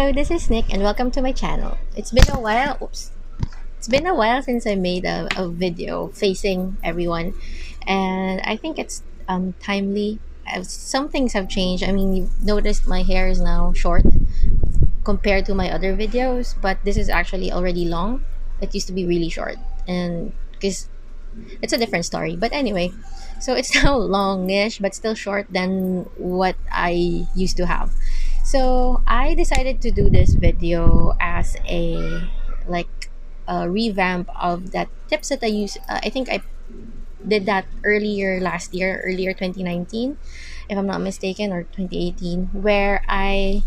Hello, this is Nick and welcome to my channel. It's been a while. Oops. It's been a while since I made a video facing everyone, and I think it's timely. Some things have changed. I mean, you've noticed my hair is now short compared to my other videos, but this is actually already long. It used to be really short, and because it's a different story. But anyway, so it's now longish, but still short than what I used to have. So I decided to do this video as like a revamp of that tips that I use. I think I did that earlier last year, earlier 2019, if I'm not mistaken, or 2018, where I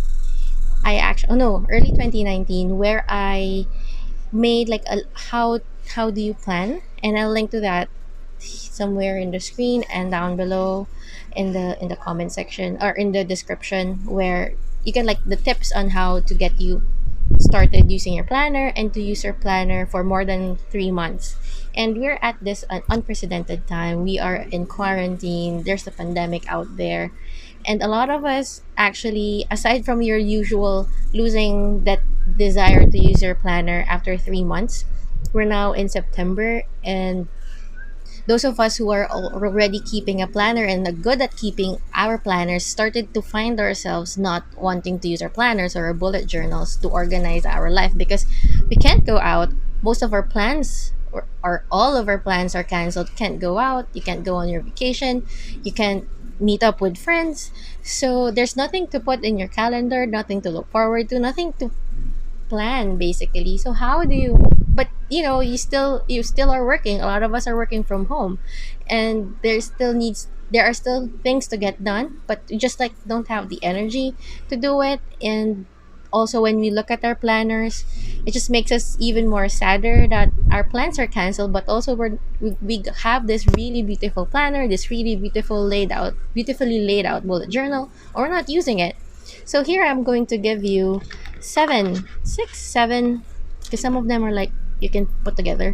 actually, oh no, early 2019, where I made like a how do you plan, and I'll link to that somewhere in the screen and down below in the comment section or in the description, where you can like the tips on how to get you started using your planner and to use your planner for more than 3 months. And we're at this unprecedented time. We are in quarantine, there's a pandemic out there, and a lot of us actually, aside from your usual losing that desire to use your planner after 3 months, we're now in September, and those of us who are already keeping a planner and are good at keeping our planners started to find ourselves not wanting to use our planners or our bullet journals to organize our life because we can't go out. Most of our plans or all of our plans are canceled. Can't go out. You can't go on your vacation. You can't meet up with friends. So there's nothing to put in your calendar, nothing to look forward to, nothing to plan basically. So how do you, but you still are working. A lot of us are working from home, and there are still things to get done, but we just like don't have the energy to do it. And also when we look at our planners, it just makes us even more sadder that our plans are canceled, but also we have this really beautiful planner, this really beautifully laid out bullet journal, or we're not using it. So here I'm going to give you seven, because some of them are like you can put together,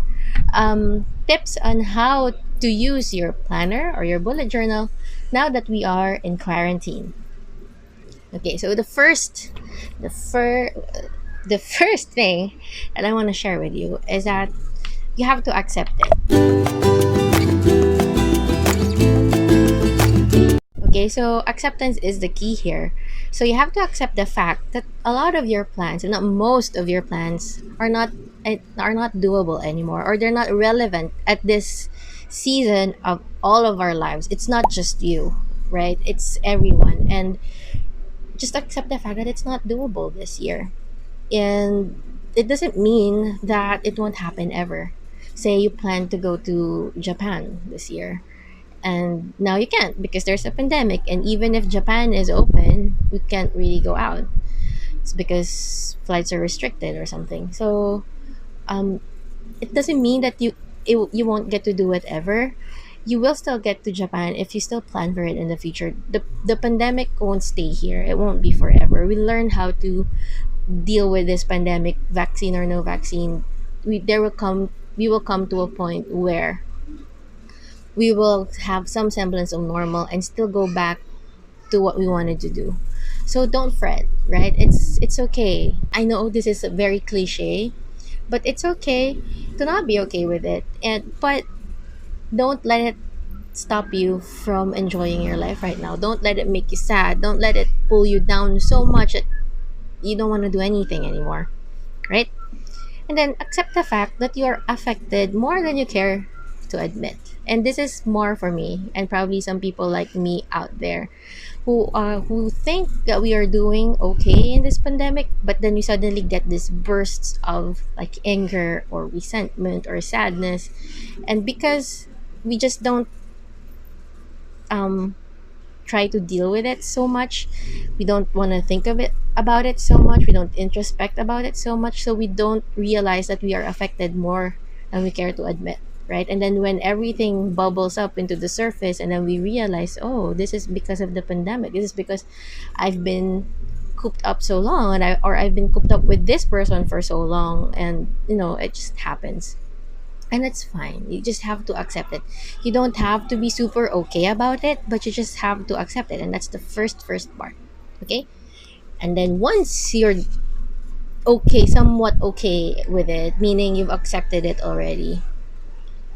tips on how to use your planner or your bullet journal now that we are in quarantine. Okay, so the first thing that I want to share with you is that you have to accept it. Okay, so acceptance is the key here. So you have to accept the fact that a lot of your plans, and not most of your plans, are not doable anymore, or they're not relevant at this season of all of our lives. It's not just you, right? It's everyone, and just accept the fact that it's not doable this year. And it doesn't mean that it won't happen ever. Say you plan to go to Japan this year, and now you can't because there's a pandemic, and even if Japan is open, we can't really go out. It's because flights are restricted or something. So it doesn't mean that you won't get to do it ever. You will still get to Japan if you still plan for it in the future. The pandemic won't stay here. It won't be forever. We learn how to deal with this pandemic, vaccine or no vaccine. We will come to a point where we will have some semblance of normal and still go back to what we wanted to do. So don't fret, right? It's okay. I know this is very cliche, but it's okay to not be okay with it. And but don't let it stop you from enjoying your life right now. Don't let it make you sad. Don't let it pull you down so much that you don't want to do anything anymore, right? And then accept the fact that you are affected more than you care to admit. And this is more for me and probably some people like me out there who think that we are doing okay in this pandemic, but then we suddenly get these bursts of like anger or resentment or sadness, and because we just don't um try to deal with it so much. We don't want to think of it about it so much. We don't introspect about it so much. So we don't realize that we are affected more than we care to admit. Right. And then when everything bubbles up into the surface, and then we realize, oh, this is because of the pandemic. This is because I've been cooped up so long, and I've been cooped up with this person for so long, and it just happens. And it's fine. You just have to accept it. You don't have to be super okay about it, but you just have to accept it. And that's the first part. Okay? And then once you're okay, somewhat okay with it, meaning you've accepted it already.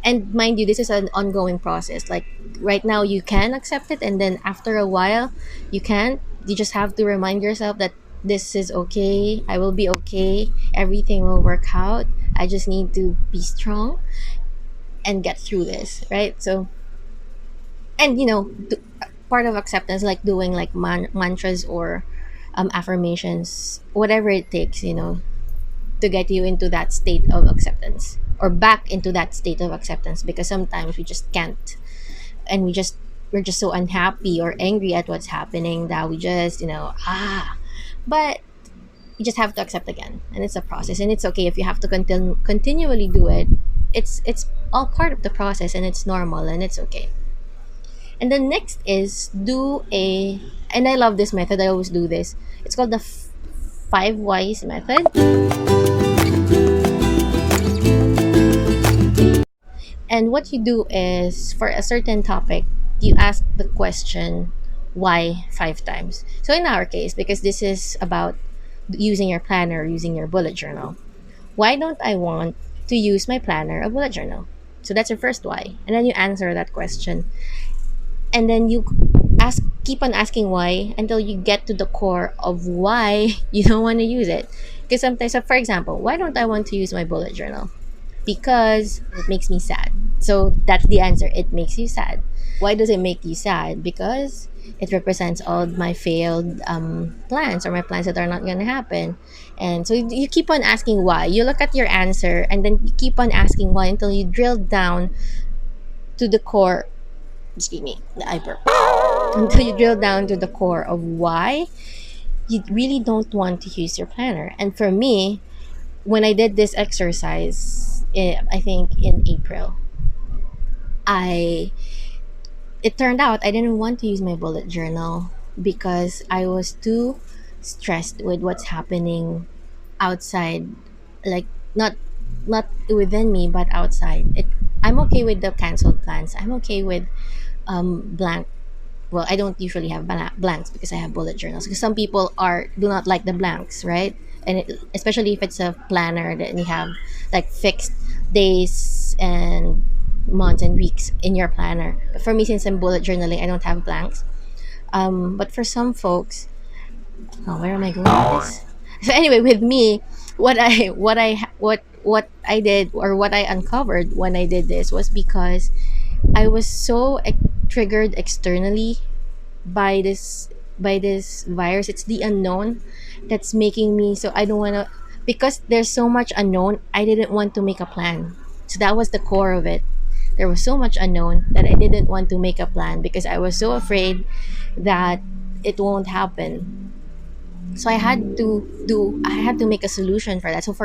And mind you, this is an ongoing process. Like right now, you can accept it, and then after a while, you can't. You just have to remind yourself that this is okay. I will be okay. Everything will work out. I just need to be strong and get through this, right? So, and part of acceptance, like doing like mantras or affirmations, whatever it takes, to get you into that state of acceptance or back into that state of acceptance, because sometimes we just can't, and we're just so unhappy or angry at what's happening that we just but you just have to accept again, and it's a process, and it's okay if you have to continually do it. It's all part of the process, and it's normal, and it's okay. And the next is do a, and I love this method, I always do this. It's called the five whys method. And what you do is, for a certain topic, you ask the question why 5 times. So in our case, because this is about using your planner, using your bullet journal, why don't I want to use my planner or bullet journal? So that's your first why. And then you answer that question. And then you keep on asking why until you get to the core of why you don't want to use it. Because sometimes, so for example, why don't I want to use my bullet journal? Because it makes me sad. So that's the answer. It makes you sad. Why does it make you sad? Because it represents all my failed plans, or my plans that are not going to happen. And so you keep on asking why. You look at your answer, and then you keep on asking why until you drill down to the core. Excuse me, I burp. Until you drill down to the core of why you really don't want to use your planner. And for me, when I did this exercise, I think in April, I it turned out I didn't want to use my bullet journal because I was too stressed with what's happening outside, like not within me but outside. I'm okay with the canceled plans. I'm okay with blank. Well, I don't usually have blanks because I have bullet journals. Because some people are do not like the blanks, right? And especially if it's a planner that you have like fixed days and months and weeks in your planner. But for me, since I'm bullet journaling, I don't have blanks. But for some folks, oh, where am I going with this? So anyway, with me, what I did, or what I uncovered when I did this, was because I was so triggered externally by this virus. It's the unknown that's making me, so I don't want to, because there's so much unknown, I didn't want to make a plan. So that was the core of it. There was so much unknown that I didn't want to make a plan because I was so afraid that it won't happen. So I had to make a solution for that. So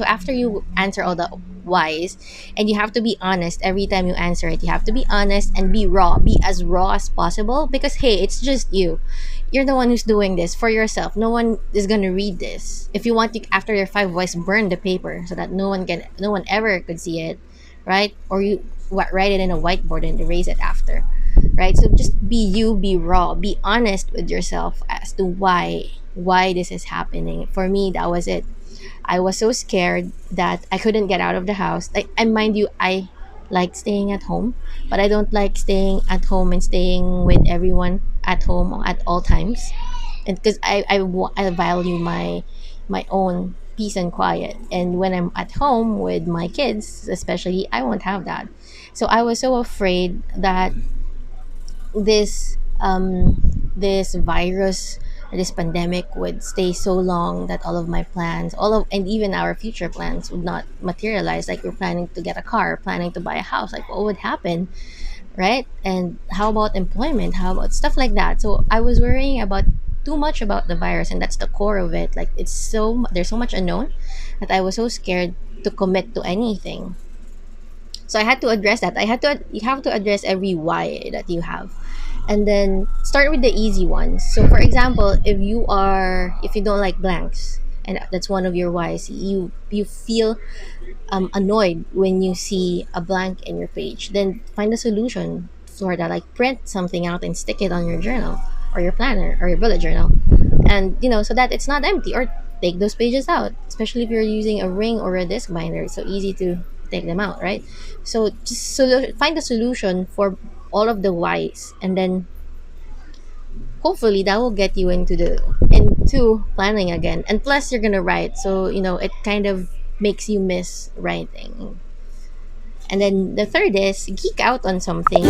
after you answer all the whys, and you have to be honest every time you answer it. You have to be honest and be as raw as possible, because hey, it's just you're the one who's doing this for yourself. No one is going to read this. If you want to, after your five whys, burn the paper so that no one ever could see it, right? Or you write it in a whiteboard and erase it after, right? So just be you, be raw, be honest with yourself as to why this is happening. For me, that was it. I was so scared that I couldn't get out of the house. Like, and mind you, I like staying at home, but I don't like staying at home and staying with everyone at home at all times. And because I value my own peace and quiet. And when I'm at home with my kids, especially, I won't have that. So I was so afraid that this this virus, this pandemic, would stay so long that all of my plans, all of and even our future plans, would not materialize. Like, we're planning to get a car, planning to buy a house, like what would happen, right? And how about employment, how about stuff like that? So I was worrying about too much about the virus, and that's the core of it. Like, there's so much unknown that I was so scared to commit to anything. So I had to address that. You have to address every why that you have, and then start with the easy ones. So for example, if you don't like blanks, and that's one of your whys, you feel annoyed when you see a blank in your page, then find a solution for that. Like, print something out and stick it on your journal, or your planner, or your bullet journal, and so that it's not empty. Or take those pages out, especially if you're using a ring or a disc binder. It's so easy to take them out, right? So just find a solution for all of the whys, and then hopefully that will get you into planning again. And plus you're gonna write, so it kind of makes you miss writing. And then the third is geek out on something.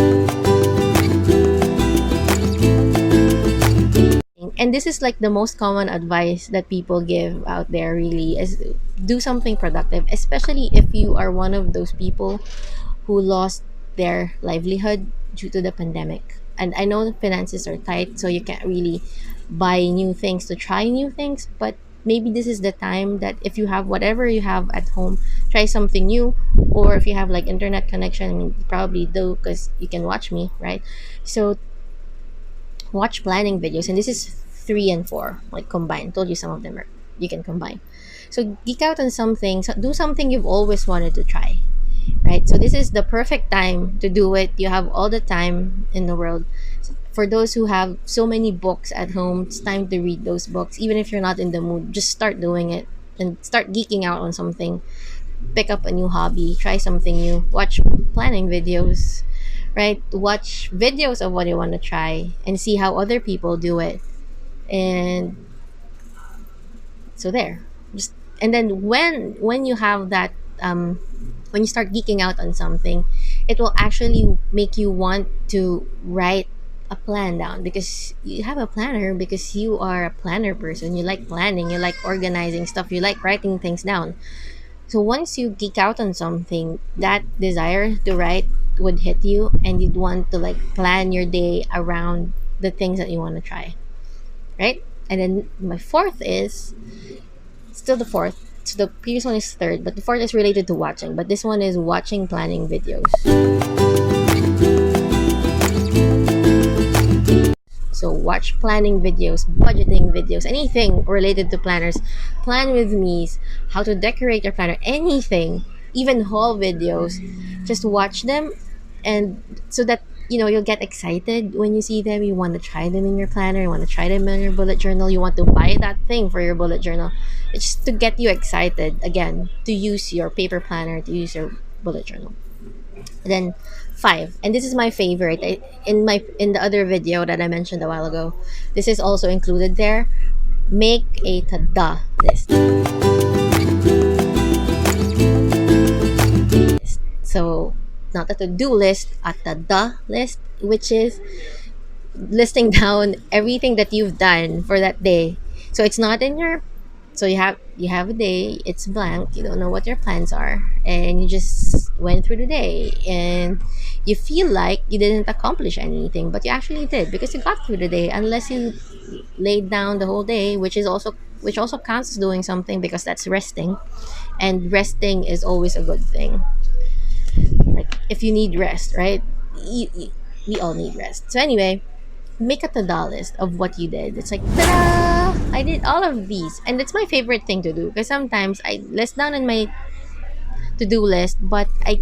And this is like the most common advice that people give out there, really, is do something productive, especially if you are one of those people who lost their livelihood due to the pandemic. And I know the finances are tight, so you can't really buy new things to try new things, but maybe this is the time that if you have whatever you have at home, try something new. Or if you have like internet connection, I mean, you probably do because you can watch me, right? So watch planning videos, and this is three and four, like combined. Told you some of them are you can combine. So geek out on something, so do something you've always wanted to try, right? So this is the perfect time to do it. You have all the time in the world. For those who have so many books at home, it's time to read those books. Even if you're not in the mood, just start doing it and start geeking out on something. Pick up a new hobby, try something new, watch planning videos, right? Watch videos of what you want to try and see how other people do it. And so there. Just and then when you have that when you start geeking out on something, it will actually make you want to write a plan down, because you have a planner, because you are a planner person. You like planning, you like organizing stuff, you like writing things down. So once you geek out on something, that desire to write would hit you, and you'd want to like plan your day around the things that you want to try, right? And then my fourth is still the fourth. So the previous one is third, but the fourth is related to watching. But this one is watching planning videos. So watch planning videos, budgeting videos, anything related to planners. Plan with me's, how to decorate your planner, anything, even haul videos. Just watch them, and so that you'll get excited when you see them. You want to try them in your planner, you want to try them in your bullet journal, you want to buy that thing for your bullet journal. It's just to get you excited again to use your paper planner, to use your bullet journal. Then five, and this is my favorite. In the other video that I mentioned a while ago, this is also included there. Make a tada list. So not a to-do list, a tada list, which is listing down everything that you've done for that day. So it's not in your so you have a day, it's blank, you don't know what your plans are, and you just went through the day, and you feel like you didn't accomplish anything, but you actually did, because you got through the day, unless you laid down the whole day, which also counts as doing something, because that's resting, and resting is always a good thing. Like if you need rest, right? We all need rest. So anyway, make a to-do list of what you did. It's like, ta-da! I did all of these. And it's my favorite thing to do, because sometimes I list down in my to-do list, but I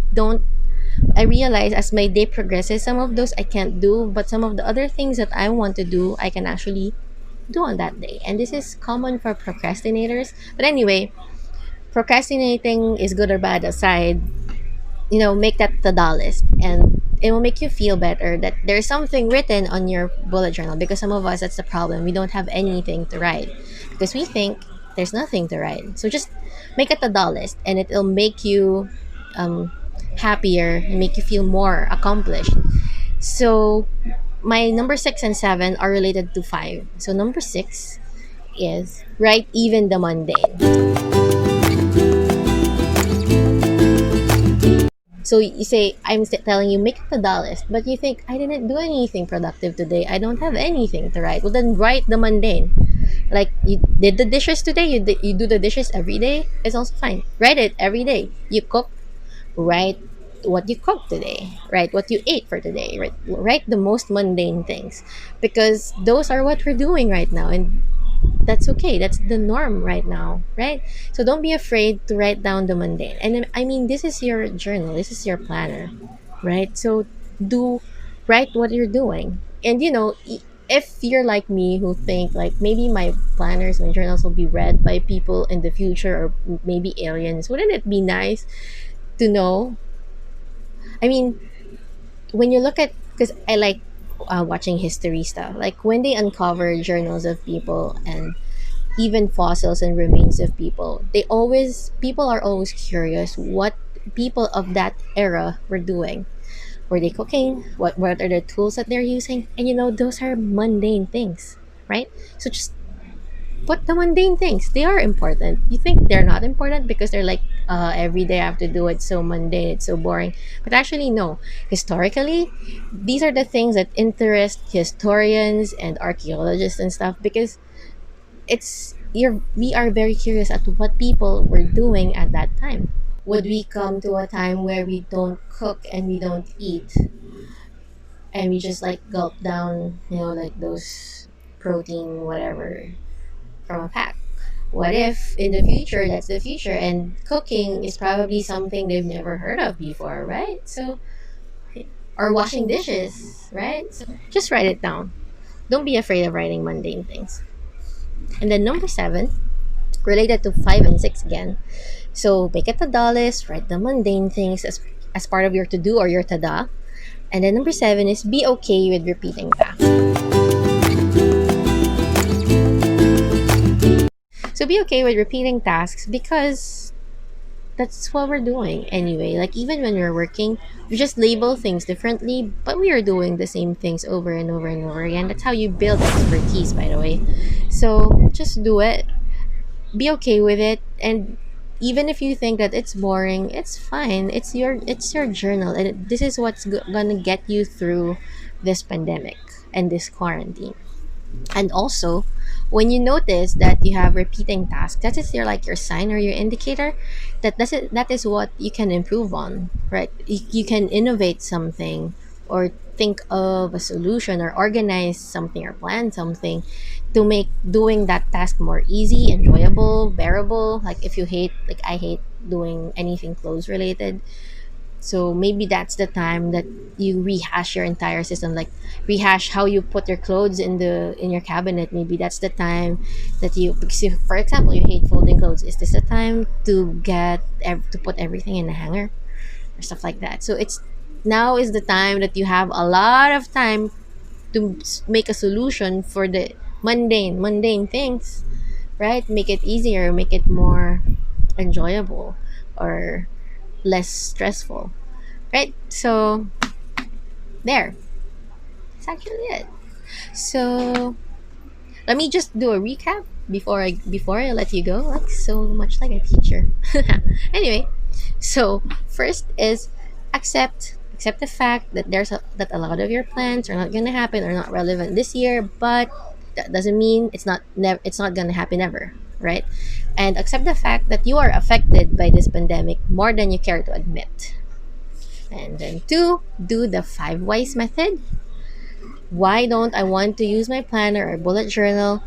realize as my day progresses, some of those I can't do, but some of the other things that I want to do, I can actually do on that day. And this is common for procrastinators. But anyway, procrastinating is good or bad aside, make that to-do list, and it will make you feel better that there's something written on your bullet journal, because some of us, that's the problem, we don't have anything to write because we think there's nothing to write. So just make a to-do list, and it'll make you happier and make you feel more accomplished. So my number six and seven are related to five. So number six is write even the mundane. So you say, telling you, make a to-do list, but you think, I didn't do anything productive today. I don't have anything to write. Well, then write the mundane. Like, you did the dishes today, you do the dishes every day, it's also fine. Write it every day. You cook, write what you cooked today, write what you ate for today, write the most mundane things, because those are what we're doing right now, and that's okay, that's the norm right now, right? So don't be afraid to write down the mundane. And I mean, this is your journal, this is your planner, right? So do write what you're doing, and if you're like me who think like maybe my planners, my journals will be read by people in the future or maybe aliens, wouldn't it be nice to know? I mean, when you look at, because I like watching history stuff, like when they uncover journals of people and even fossils and remains of people, people are always curious what people of that era were doing. Were they cooking? What are the tools that they're using? And those are mundane things, right? So just put the mundane things. They are important. You think they're not important because they're like, every day I have to do it, so mundane, it's so boring. But actually, no. Historically, these are the things that interest historians and archaeologists and stuff, because we are very curious at what people were doing at that time. Would we come to a time where we don't cook and we don't eat and we just like gulp down, like those protein whatever from a pack? What if in the future that's the future and cooking is probably something they've never heard of before, right? So, or washing dishes, right? So just write it down. Don't be afraid of writing mundane things. And then number 7, related to 5 and 6 again. So make a to-do list, write the mundane things as part of your to-do or your tada. And then number 7 is be okay with repeating tasks. So be okay with repeating tasks because that's what we're doing anyway. Like even when we're working, we just label things differently, but we are doing the same things over and over and over again. That's how you build expertise, by the way. So just do it. Be okay with it, and even if you think that it's boring, it's fine. It's your journal, and this is what's gonna get you through this pandemic and this quarantine. And also, when you notice that you have repeating tasks, that is your sign or your indicator that is what you can improve on, right? You can innovate something or think of a solution or organize something or plan something to make doing that task more easy, enjoyable, bearable. Like if you hate, like I hate doing anything clothes related, so maybe that's the time that you rehash your entire system, like rehash how you put your clothes in your cabinet. Maybe that's the time that because if, for example, you hate folding clothes, is this the time to to put everything in a hanger or stuff like that? So it's now is the time that you have a lot of time to make a solution for the mundane things, right? Make it easier, make it more enjoyable or less stressful, right? So there, that's actually it. So let me just do a recap before I let you go, like so much like a teacher. Anyway, so first is accept the fact that that a lot of your plans are not going to happen or not relevant this year, but that doesn't mean it's not going to happen ever, right? And accept the fact that you are affected by this pandemic more than you care to admit. And then 2, do the 5 whys method. Why don't I want to use my planner or bullet journal?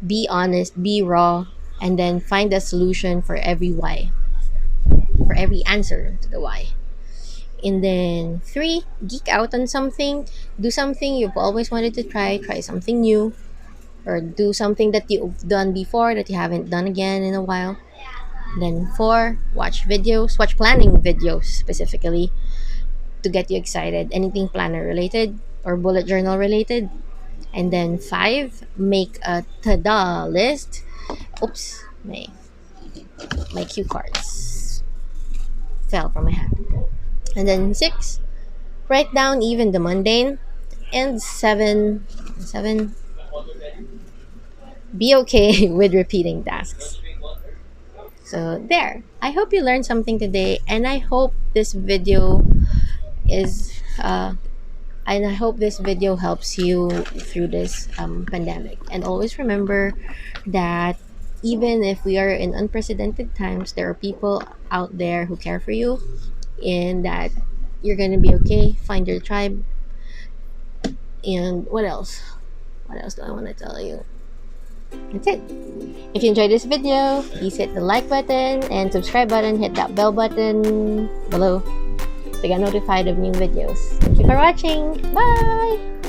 Be honest, be raw, and then find a solution for every why, for every answer to the why. And then 3, geek out on something. Do something you've always wanted to try something new, or do something that you've done before that you haven't done again in a while. Then 4, watch planning videos specifically to get you excited, anything planner related or bullet journal related. And then 5, make a tada list. Oops, my cue cards fell from my hand. And then 6, write down even the mundane. And 7, be okay with repeating tasks. So there, I hope you learned something today, and I hope this video is and I hope this video helps you through this pandemic. And always remember that even if we are in unprecedented times, there are people out there who care for you, and that you're gonna be okay. Find your tribe. And what else? What else do I want to tell you? That's it. If you enjoyed this video, please hit the like button and subscribe button. Hit that bell button below to get notified of new videos. Thank you for watching. Bye!